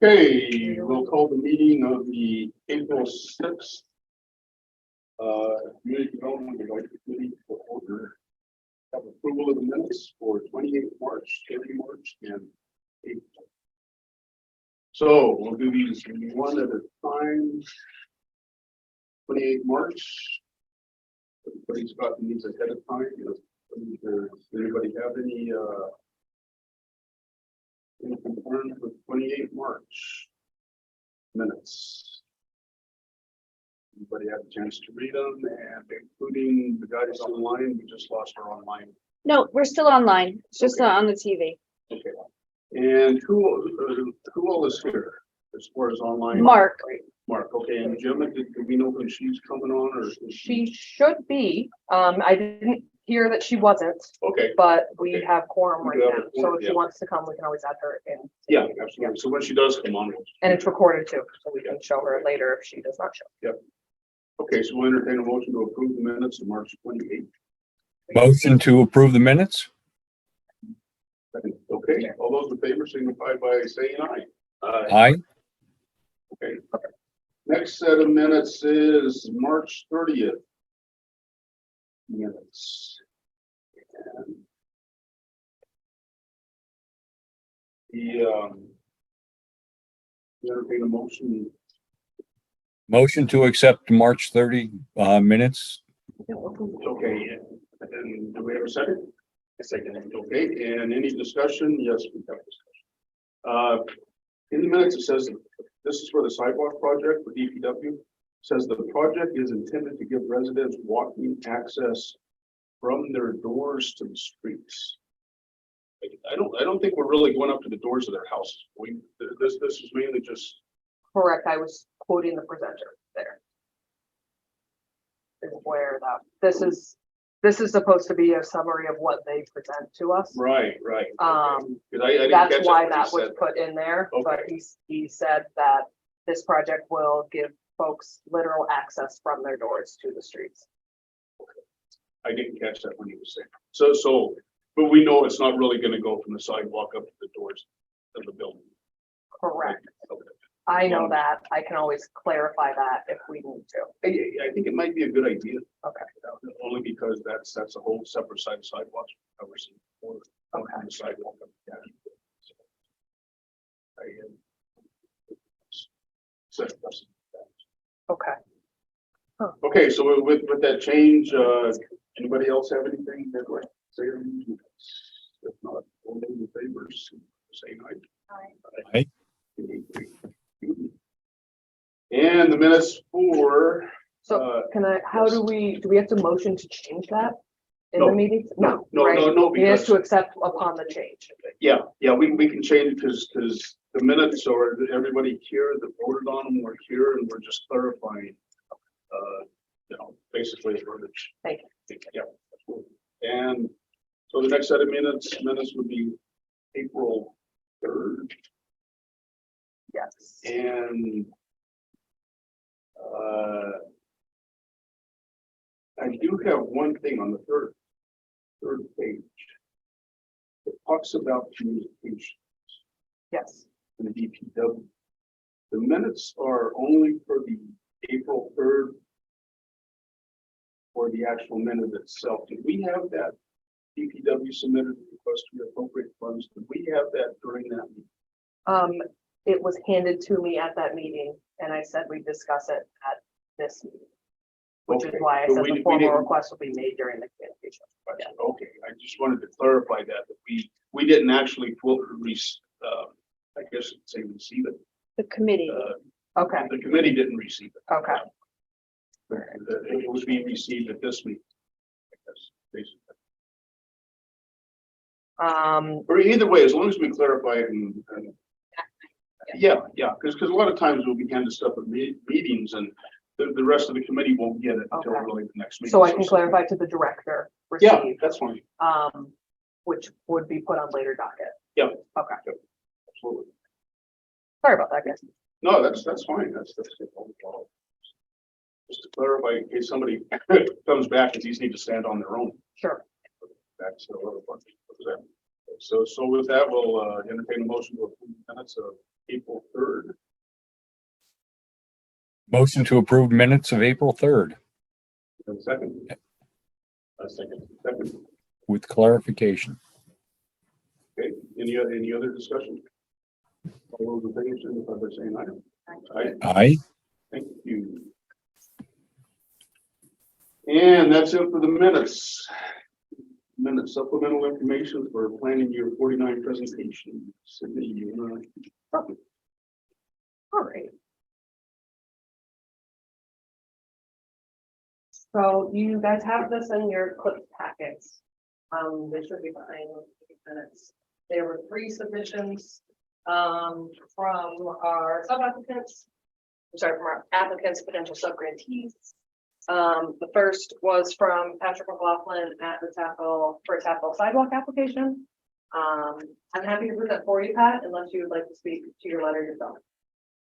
Okay, we'll call the meeting of the April 6th. Community Development Advisory Committee for order. Have approval of the minutes for 28th March, 30 March, and April. So we'll do these one at a time. 28th March. Everybody's got these ahead of time. Does anybody have any concerns with 28th March minutes? Anybody have a chance to read them, and including the guys online? We just lost our online. No, we're still online. It's just Okay. on the TV. Okay. And who all is here as far as online? Mark, Mark. Okay. And Jim, do we know when she's coming on, or is She should be. I didn't hear that she wasn't, Okay. but we Okay. have quorum right We have now. a So quorum, if yeah. she wants to come, we can always add her in. Yeah, absolutely. So when she does come on. And it's recorded too, so we can show her later if she does not show. Okay, so we'll entertain a motion to approve the minutes of March 28th. Motion to approve the minutes? Okay, all those in favor signify by saying aye. Aye. Okay. Next set of minutes is March 30th. Minutes. And entertain a motion. Motion to accept March 30 minutes? Okay, and do we have a second? A second. Okay, and any discussion? Yes, we have discussion. In the minutes, it says this is for the sidewalk project for DPW. Says the project is intended to give residents walking access from their doors to the streets. I don't think we're really going up to the doors of their houses. This is mainly just. Correct, I was quoting the presenter there. Is where this is supposed to be a summary of what they present to us. Right. 'Cause I didn't That's catch why what that he was said. put in there, but Okay. he said that this project will give folks literal access from their doors to the streets. I didn't catch that when he was saying. So, but we know it's not really gonna go from the sidewalk up to the doors of the building. Correct. Okay. I know that. I can always clarify that if we need to. I think it might be a good idea. Okay. Only because that's a whole separate side of sidewalks. Covers the Okay. the sidewalk. Yeah. Set precedent. Okay. Okay, so with that change, anybody else have anything they'd like to say? If not, all those in favor, say aye. Aye. And the minutes for, So do we have to motion to change that in No. the meeting? No, right? He has because, to accept upon the change. yeah, we can change it because the minutes or everybody here that voted on them were here and we're just clarifying, basically the verbiage. Thank you. Yeah. Absolutely. And so the next set of minutes would be April 3rd. Yes. And I do have one thing on the third page. It talks about communication Yes. in the DPW. The minutes are only for the April 3rd or the actual minute itself. Did we have that DPW submitted a request to appropriate funds? Did we have that during that meeting? It was handed to me at that meeting and I said we discuss it at this meeting. Which is Okay, why I but said we the didn't- formal request will be made during the communication. Gotcha. Okay, I just wanted to clarify that we didn't actually I guess say receive it. the committee. Okay, The committee didn't receive it. okay. It would be received at this meeting. I guess, basically. Or either way, as long as we clarify it and yeah, because a lot of times we'll be handed stuff at meetings and the rest of the committee won't get it until Okay. really the next meeting. So I can clarify to the director. Yeah, Received, that's fine. which would be put on later docket. Yeah. Okay. Absolutely. Sorry about that, guys. No, that's fine. That's just to clarify in case somebody comes back and these need to stand on their own. Sure. That's a little fun. So with that, we'll entertain a motion to approve the minutes of April 3rd. Motion to approve minutes of April 3rd And second. Second. with clarification. Okay, any other discussion? All those in favor, signify by saying aye. Aye. Aye. Thank you. And that's it for the minutes. Minute supplemental information for planning year 49 presentation. Sydney, you wanna- All right. So you guys have this in your clip packets. They should be behind the minutes. There were 3 submissions from our sub-applicants. I'm sorry, from our applicants, potential sub-grantees. The first was from Patrick McLaughlin at the Tackle for a Tackle sidewalk application. I'm happy to do that for you, Pat, unless you would like to speak to your letter yourself.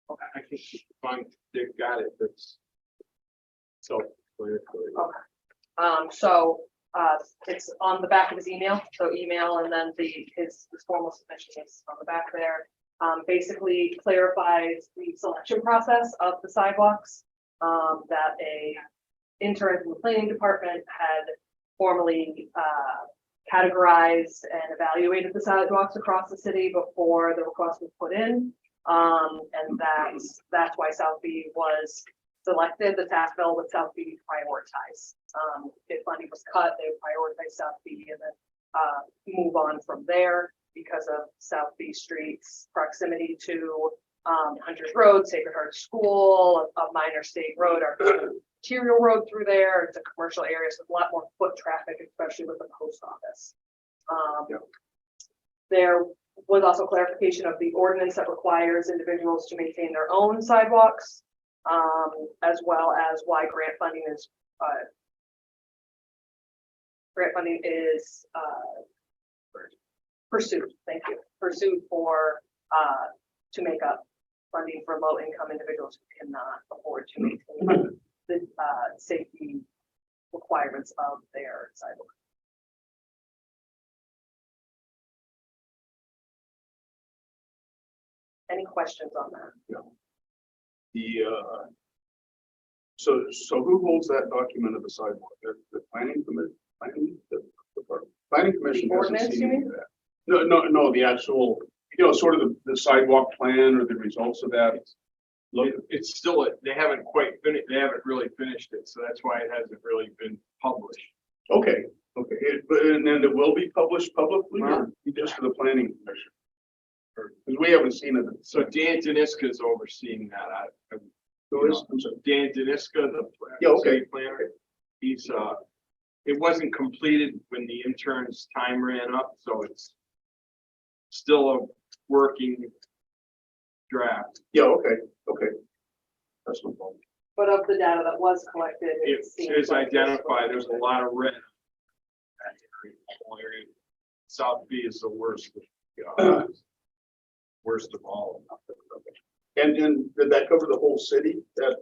I think fine, they've got it, that's. So. It's on the back of his email, so email and then his formal submission is on the back there. Basically clarifies the selection process of the sidewalks, that a intern from the planning department had formally, categorized and evaluated the sidewalks across the city before the request was put in. And that's why South Beach was selected, the tax bill with South Beach prioritized. If money was cut, they would prioritize South Beach and then move on from there because of South Beach Street's proximity to Hunter's Road, Sacred Heart School, a minor state road, our arterial road through there. It's a commercial area, so a lot more foot traffic, especially with the post office. There was also clarification of the ordinance that requires individuals to maintain their own sidewalks, as well as why grant funding is pursued. Thank you. Pursued for to make up funding for low income individuals who cannot afford to maintain the safety requirements of their sidewalk. Any questions on that? So who holds that document of the sidewalk? The planning commission, planning commission. The ordinance, hasn't you seen mean? that. No, the actual, sort of the sidewalk plan or the results of that. Look, It's still, they haven't quite finished, they haven't really finished it, so that's why it hasn't really been published. okay, and then it will be published publicly or just for the planning commission? Because we haven't seen it. So Dan Deniska is overseeing that. Who is? I'm sorry. Dan Deniska, the. Yeah, okay. city planner. He's, it wasn't completed when the intern's time ran up, so it's still a working draft. Yeah, okay. That's no problem. But of the data that was collected, It seems is like this identified, there's a lot of red. That area. South B is the worst, worst of all. And did that cover the whole city? That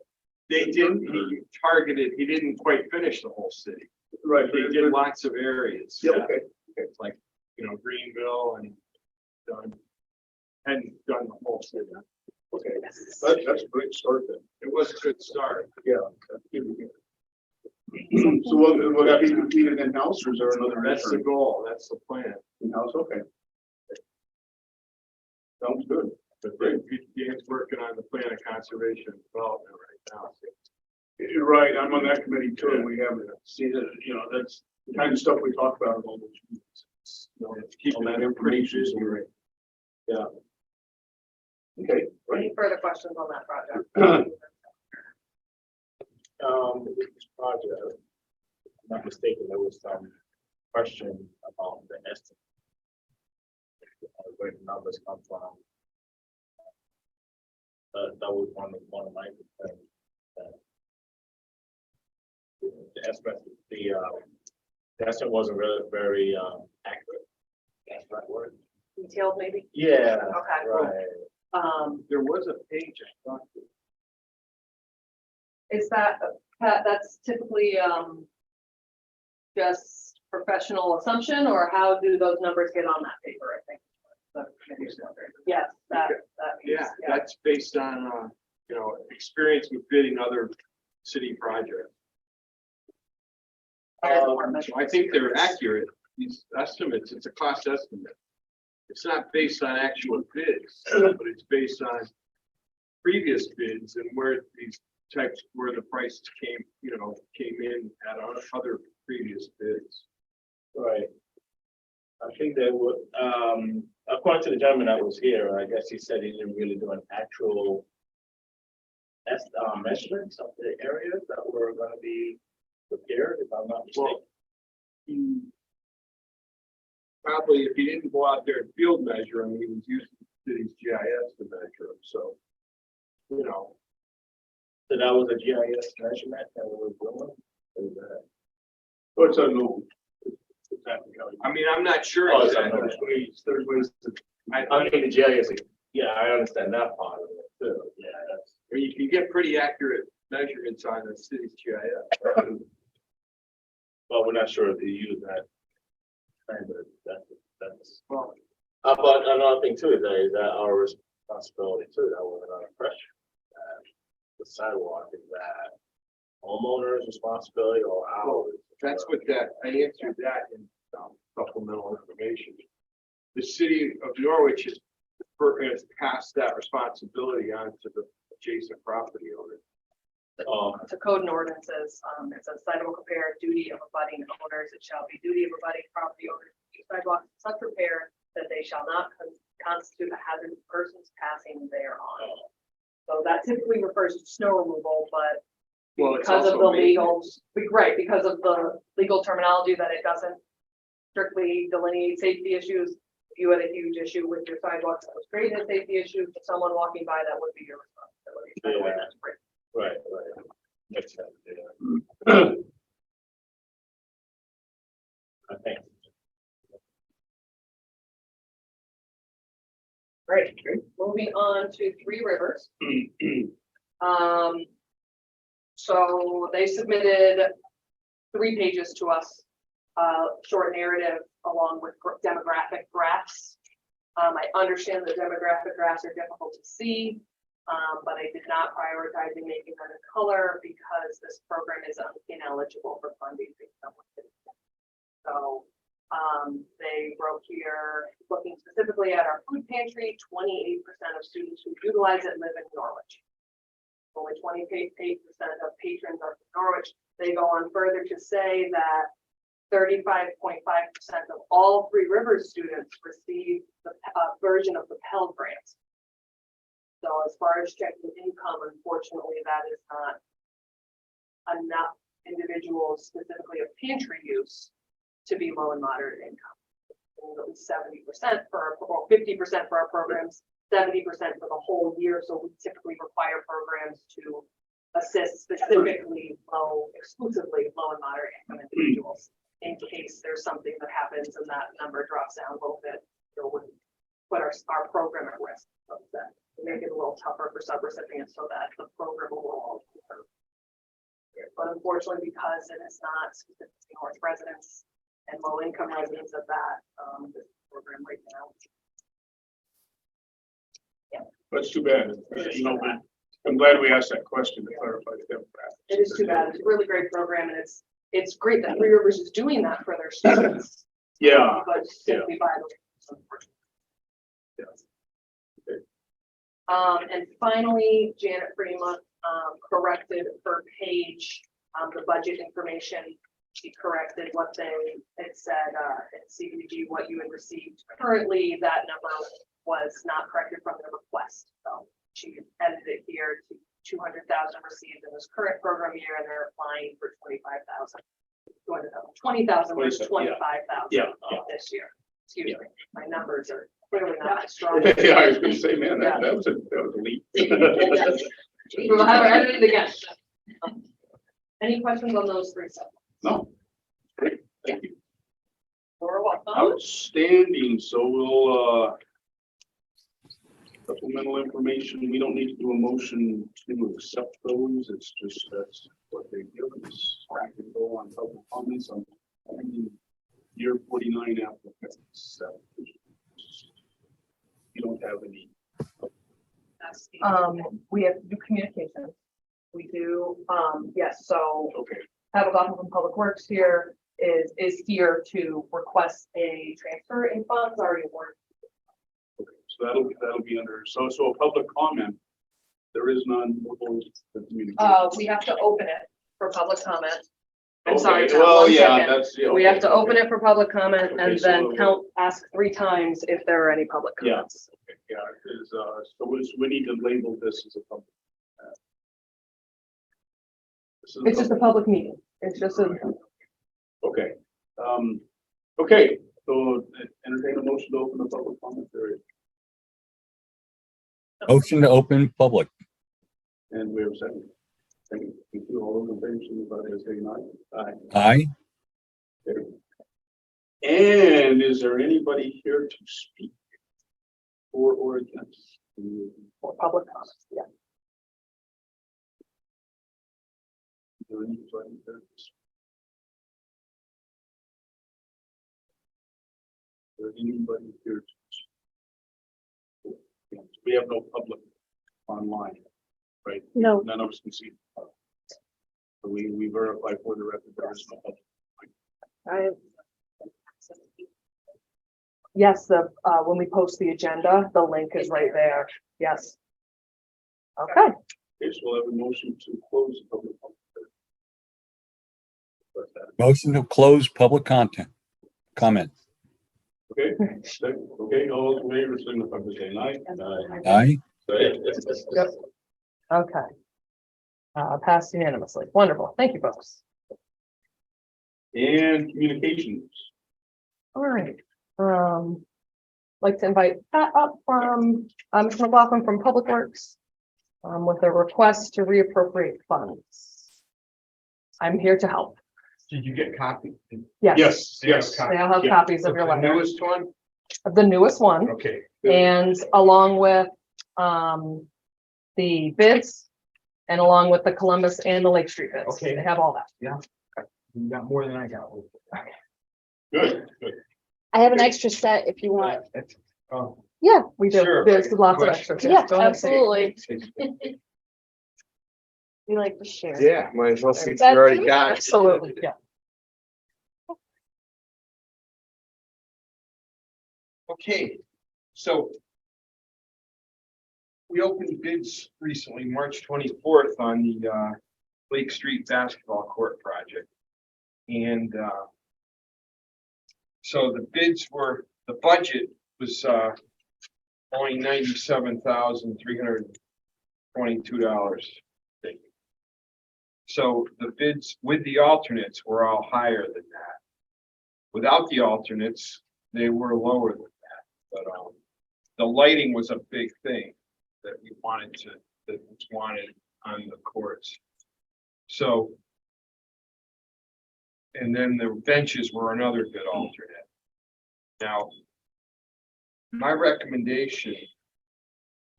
They didn't, he targeted, he didn't quite finish the whole city. right? They did lots of areas. Yeah, okay. It's like, Greenville and hadn't done the whole city. Okay, that's a great start then. It was a good start. Yeah. So will that be completed in-house or is there another? That's the intern? goal, that's the plan. In-house, okay. Sounds good. But Dan's working on the plan of conservation and development right now. You're right, I'm on that committee too, and we haven't seen it, that's the kind of stuff we talk about in all those meetings. Keeping that that information. information. Yeah. Okay, right. Any further questions on that project? This project, if I'm not mistaken, there was some question about the estimate. Where the numbers come from. That was one of my concerns. The estimate, the estimate wasn't really very accurate. That's right word. Detailed maybe? Yeah. Okay. Right. There was a page I thought. Is that, Pat, that's typically, just professional assumption, or how do those numbers get on that paper, I think? the committee's yes, that piece, Yeah, that's based on, experience with bidding other city projects. So I think they're accurate, these estimates, it's a cost estimate. It's not based on actual bids, but it's based on previous bids and where these types, where the prices came in at our other previous bids. Right. I think they would, according to the gentleman that was here, I guess he said he didn't really do an actual measurements of the areas that were gonna be repaired, if I'm not mistaken. Probably if he didn't go out there and field measure them, he was using the city's GIS to measure them, so. So that was a GIS measurement that we were doing? Is that- Oh, it's unknown. I mean, I'm not sure Oh, it's exactly. unknown. There's ways to. I mean, the GIS, yeah, I understand that part of it too, yeah, that's. I mean, you can get pretty accurate measurements on the city's GIS. But we're not sure if they use that. Kind of, that's. Well, But another thing too, is that our responsibility too, that we're under pressure. The sidewalk, is that homeowner's responsibility or ours? that's what I answered that in supplemental information. The city of Norwich has passed that responsibility on to the adjacent property owner. To code and ordinances, it says sidewalk repair, duty of abutting owners, it shall be duty of abutting property owners to use sidewalks in such repair that they shall not constitute a hazard to persons passing thereon. So that typically refers to snow removal, but Well, it's because of also the legal, right, because of the legal terminology that it doesn't strictly delineate safety issues. If you had a huge issue with your sidewalks that was creating a safety issue, for someone walking by, that would be your responsibility. That way, that's great. Right, right. Makes sense, yeah. I think. Great. Moving on to Three Rivers. So they submitted 3 pages to us, short narrative along with demographic graphs. I understand the demographic graphs are difficult to see, but I did not prioritize in making them in color because this program is ineligible for funding. So they wrote here, looking specifically at our food pantry, 28% of students who utilize it live in Norwich. Only 28% of patrons are from Norwich. They go on further to say that 35.5% of all Three Rivers students receive the version of the Pell Grant. So as far as checking income, unfortunately, that is not enough individuals, specifically of pantry use, to be low and moderate income. At least 70% or 50% for our programs, 70% for the whole year. So we typically require programs to assist specifically exclusively low and moderate income individuals. In case there's something that happens and that number drops down a little bit, it would put our program at risk of that. Make it a little tougher for sub-recipients so that the program will. But unfortunately, because it is not specifically North residents and low income residents of that, this program right now. That's too bad. I'm glad we asked that question to clarify the demographics. It is too bad. It's a really great program and it's great that Three Rivers is doing that for their students. Yeah. But simply by the way. And finally, Janet Fremont corrected her page, the budget information. She corrected what it said at CDBG, what you had received. Currently, that number was not corrected from the request. So she edited it here to 200,000 received in this current program year, and they're applying for 25,000. 20,000 versus 25,000 this year. Excuse me, my numbers are clearly not as strong. Yeah, I was gonna say, man, that was a leap. We'll have her edit it again. Any questions on those 3 subjects? No. Great, thank you. You're welcome. Outstanding, so we'll, supplemental information, we don't need to do a motion to accept those, it's just, that's what they give us. I can go on public comments on year 49 applicants. You don't have any. We have to do communication. We do, yes, so Okay, Pavel Goffin from Public Works here is here to request a transfer in funds already awarded. okay, so that'll be under, so a public comment. There is none. We have to open it for public comment. I'm sorry, Okay, Tom, well, one yeah, second. that's, yeah. We have to open it for public comment Okay, and so then we'll- ask 3 times if there are any public Yeah. comments. Yeah, is, so we need to label this as a public. This is It's just a public meeting. It's just a, Okay, okay, so entertain a motion to open the public comment period, Motion to open public. and we have a second. Thank you, all those in favor, signify by saying aye. Aye. And is there anybody here to speak for or against? for public comment, yeah. Is there anybody there to speak? Is there anybody here to speak? We have no public online, right? No. None of us can see. So we verify for the record there is no public. Yes, when we post the agenda, the link is right there. Yes. Okay, Okay, so we'll have a motion to close the public comment. Motion to close public comment. Okay, okay, all those in favor, signify by saying aye. Aye. Yep. Okay. Passed unanimously. Wonderful. Thank you, folks. And communications. All right. Like to invite Pat up from, Mr. McLaughlin from Public Works, with a request to reappropriate funds. I'm here to help. Did you get copy? Yes, They have yes. copy. They all have Yeah. copies of your The letter, newest one? the newest one, Okay. and along with, the bids, and along with the Columbus and the Lake Street bids. Okay. They have all that. You got more than I got. Good, good. I have an extra set if you want. Oh. Yeah, we do. Sure. There's lots of Question. extras. Yeah, Go ahead. absolutely. We like to share. Yeah, might as well since That's- you already got it. Absolutely, yeah. Okay, so we opened bids recently, March 24th, on the Lake Street basketball court project. And so the bids were, the budget was only $97,322. So the bids with the alternates were all higher than that. Without the alternates, they were lower than that. But the lighting was a big thing that we wanted to, that was wanted on the courts. So. And then the benches were another good alternate. Now. My recommendation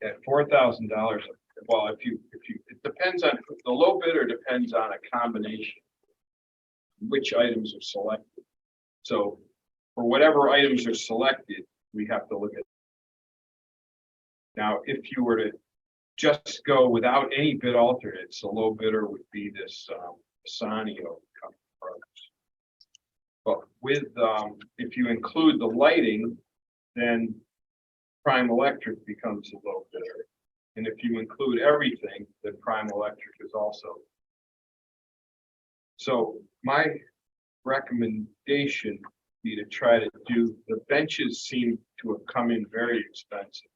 at $4,000, well, if you, it depends on, the low bidder depends on a combination. Which items are selected. So for whatever items are selected, we have to look at. Now, if you were to just go without any bid alternates, the low bidder would be this Sanio company. But with, if you include the lighting, then Prime Electric becomes the low bidder. And if you include everything, then Prime Electric is also. So my recommendation be to try to do, the benches seem to have come in very expensive.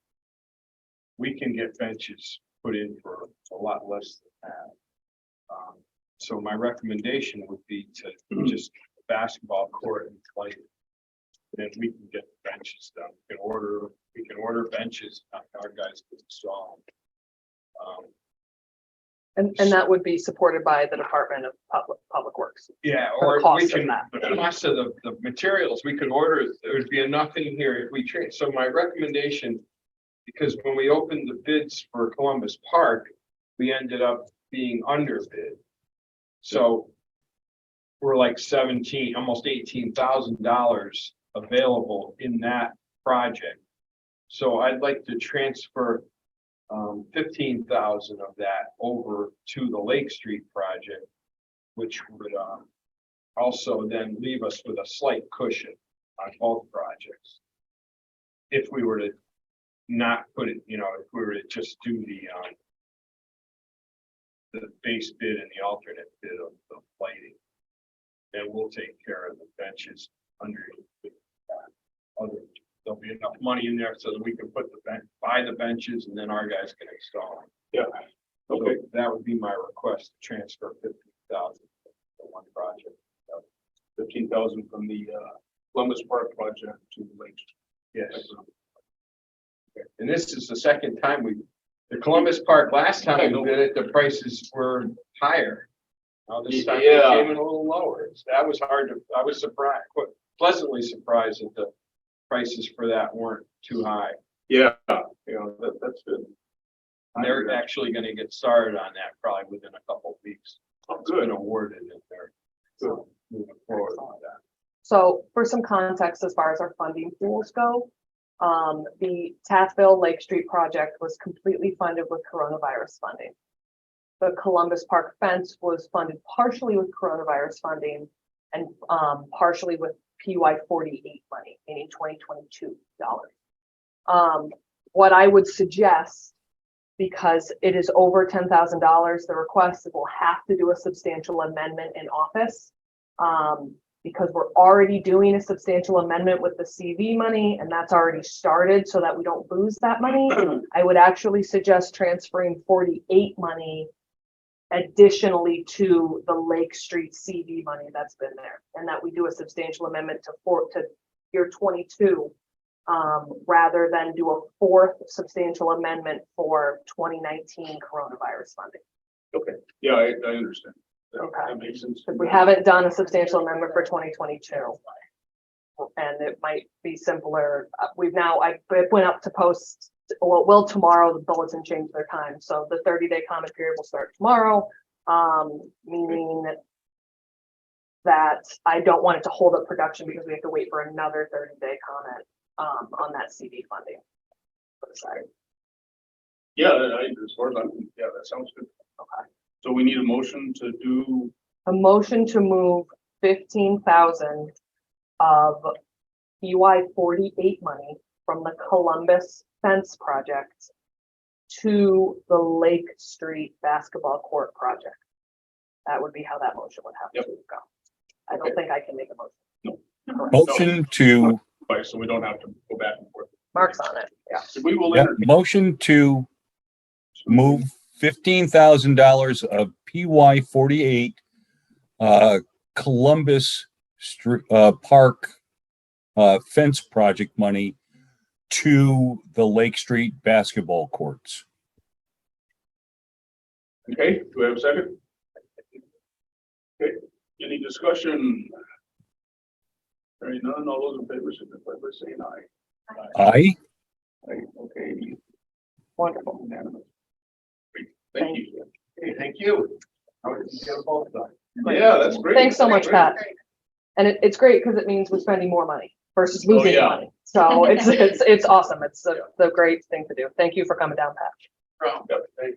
We can get benches put in for a lot less than that. So my recommendation would be to just basketball court and light. Then we can get the benches done. We can order benches, our guys can install them. And that would be supported by the Department of Public Works. Yeah, For the or cost we of can, that. the cost of the materials, we could order, there would be enough in here if we trade. So my recommendation, because when we opened the bids for Columbus Park, we ended up being underbid. So we're like almost $18,000 available in that project. So I'd like to transfer 15,000 of that over to the Lake Street project, which would also then leave us with a slight cushion on both projects. If we were to not put it, if we were to just do the base bid and the alternate bid of the lighting, then we'll take care of the benches underneath. There'll be enough money in there so that we can put buy the benches and then our guys can install them. Yeah. Okay, that would be my request, to transfer 15,000 to one project. 15,000 from the Columbus Park project to the Lake. Yes. And this is the second time the Columbus Park, last time we did it, the prices were higher. Now this time they Yeah. came in a little lower. I was surprised, pleasantly surprised that the prices for that weren't too high. Yeah, that's good. And they're actually gonna get started on that probably within a couple of weeks. Oh, It's been awarded and they're Good. moving forward with that. So for some context, as far as our funding pools go, the Tathville Lake Street project was completely funded with coronavirus funding. The Columbus Park fence was funded partially with coronavirus funding and partially with PY 48 money, meaning 2022 dollars. What I would suggest, because it is over $10,000, the request will have to do a substantial amendment in office. Because we're already doing a substantial amendment with the CV money and that's already started so that we don't lose that money. I would actually suggest transferring 48 money additionally to the Lake Street CV money that's been there, and that we do a substantial amendment to year 22, rather than do a fourth substantial amendment for 2019 coronavirus funding. Okay, yeah, I understand. Okay. That makes sense. Because we haven't done a substantial amendment for 2022. And it might be simpler. I went up to post, well, it will tomorrow, the bulletin changed their time. So the 30-day comment period will start tomorrow. Meaning that I don't want it to hold up production because we have to wait for another 30-day comment on that CD funding. For the site. Yeah, as far as yeah, that sounds good. Okay. So we need a motion to do, A motion to move 15,000 of PY 48 money from the Columbus fence project to the Lake Street basketball court project. That would be how that motion would have to go. I don't think I can make a motion. Correct. Motion to, so we don't have to go back and forth. Mark's on it, yeah. So we will yeah, entertain. motion to move $15,000 of PY 48 Columbus Park fence project money to the Lake Street basketball courts. Okay, do we have a second? Okay, any discussion? Hearing none, all those in favor, signify by saying aye. Aye. Aye, okay. Wonderful. Unanimous. Great, thank you. Okay, thank you. How did you get a both done? Great. Yeah, that's great. Thanks so much, Great. Pat. And it's great because it means we're spending more money versus losing yeah. money. So it's awesome. It's the great thing to do. Thank you for coming down, Pat. Yeah, thank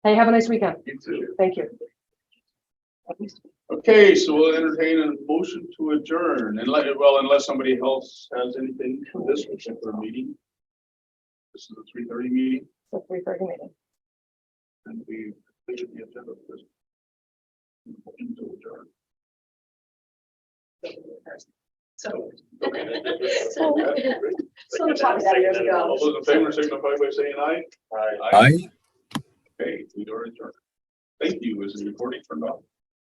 Hey, have a nice weekend. you. You too. Thank you. Okay, so we'll entertain a motion to adjourn and unless somebody else has anything for this particular meeting. This is a 3:30 meeting It's a 3:30 meeting. and we completed the agenda for this. Motion to adjourn. So. Okay. So much talk about years ago. All those in favor signify by saying aye. Aye. Aye. Okay, we are adjourned. Thank you. Is the recording turned off?